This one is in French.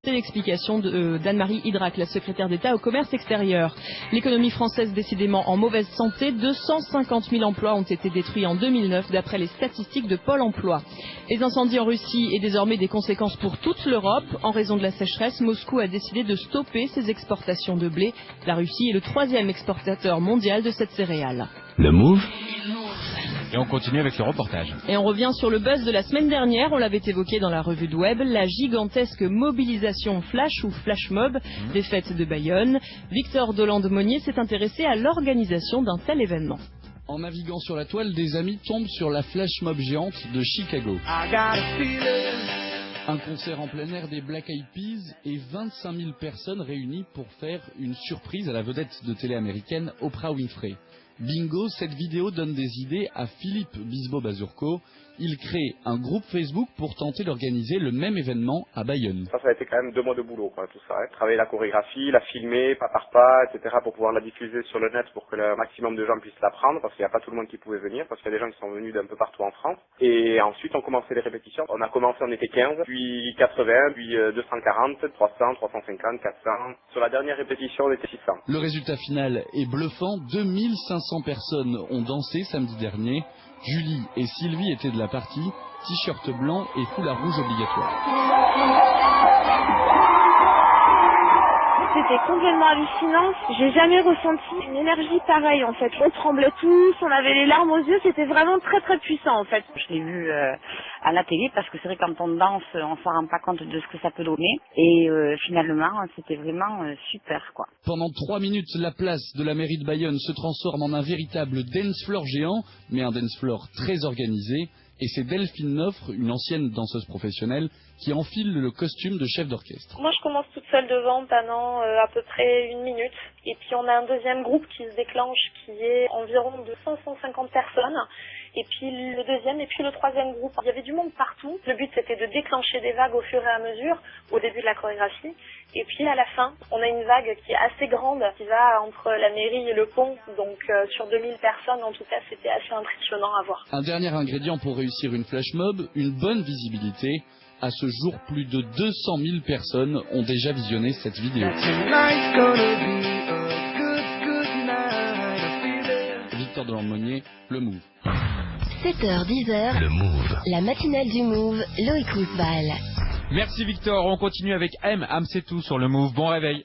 C'est l'explication d'Anne-Marie Idrac, la secrétaire d'État au commerce extérieur. L'économie française décidément en mauvaise santé. 250 000 emplois ont été détruits en 2009 d'après les statistiques de Pôle emploi. Les incendies en Russie et désormais des conséquences pour toute l'Europe. En raison de la sécheresse, Moscou a décidé de stopper ses exportations de blé. La Russie est le 3e exportateur mondial de cette céréale. Le Move. Et on continue avec le reportage. Et on revient sur le buzz de la semaine dernière, on l'avait évoqué dans la revue de web, la gigantesque mobilisation flash ou flash mob des fêtes de Bayonne. Victor Dolande-Monnier s'est intéressé à l'organisation d'un tel événement. En naviguant sur la toile, des amis tombent sur la flash mob géante de Chicago. Un concert en plein air des Black Eyed Peas et 25 000 personnes réunies pour faire une surprise à la vedette de télé américaine Oprah Winfrey. Bingo, cette vidéo donne des idées à Philippe Bisbo-Bazurko. Il crée un groupe Facebook pour tenter d'organiser le même événement à Bayonne. Ça a été quand même 2 mois de boulot, quoi, tout ça. Travailler la chorégraphie, la filmer, pas par pas, etc. pour pouvoir la diffuser sur le net pour que le maximum de gens puissent la prendre, parce qu'il n'y a pas tout le monde qui pouvait venir, parce qu'il y a des gens qui sont venus d'un peu partout en France. Et ensuite, on commençait les répétitions. On a commencé, on était 15, puis 80, puis 240, 300, 350, 400. Sur la dernière répétition, on était 600. Le résultat final est bluffant. 2500 personnes ont dansé samedi dernier. Julie et Sylvie étaient de la partie, t-shirt blanc et foulard rouge obligatoire. C'était complètement hallucinant. J'ai jamais ressenti une énergie pareille en fait. On tremblait tous, on avait les larmes aux yeux, c'était vraiment très très puissant en fait. Je l'ai vu à la télé parce que c'est vrai quand on danse, on s'en rend pas compte de ce que ça peut donner. Et finalement, c'était vraiment super quoi. Pendant 3 minutes, la place de la mairie de Bayonne se transforme en un véritable dance floor géant, mais un dance floor très organisé. Et c'est Delphine Noffre, une ancienne danseuse professionnelle, qui enfile le costume de chef d'orchestre. Moi, je commence toute seule devant pendant à peu près 1 minute. Et puis, on a un deuxième groupe qui se déclenche, qui est environ de 150 personnes. Et puis, le deuxième et puis le troisième groupe. Il y avait du monde partout. Le but, c'était de déclencher des vagues au fur et à mesure, au début de la chorégraphie. Et puis, à la fin, on a une vague qui est assez grande, qui va entre la mairie et le pont. Donc, sur 2000 personnes, en tout cas, c'était assez impressionnant à voir. Un dernier ingrédient pour réussir une flash mob, une bonne visibilité. À ce jour, plus de 200 000 personnes ont déjà visionné cette vidéo. Victor Dolande-Monnier, le Move. 7h, 10h, le Move. La matinale du Move, Loïc Rousbal. Merci Victor, on continue avec M, c'est tout sur le Move. Bon réveil.